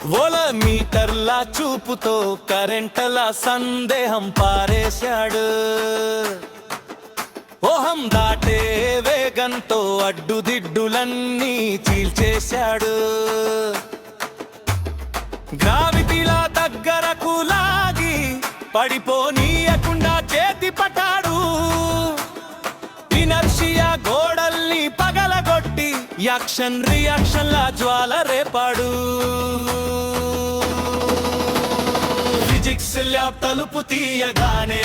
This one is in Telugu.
ఓల మీటర్ల చూపుతో కరెంటలా సందేహం పారేశాడు. ఓహం దాటే వేగంతో అడ్డుదిడ్డులన్నీ చీల్చేశాడు. గ్రావిటీలా దగ్గరకు లాగి పడిపోనీయకుండా చేతి పట్టాడు. ఇనర్షియా గోడల్ని పగలగొట్టి యాక్షన్ రియాక్షన్ లా జ్వాల రేపాడు. ఫిజిక్స్ ల్యాబ్ తలుపు తీయగానే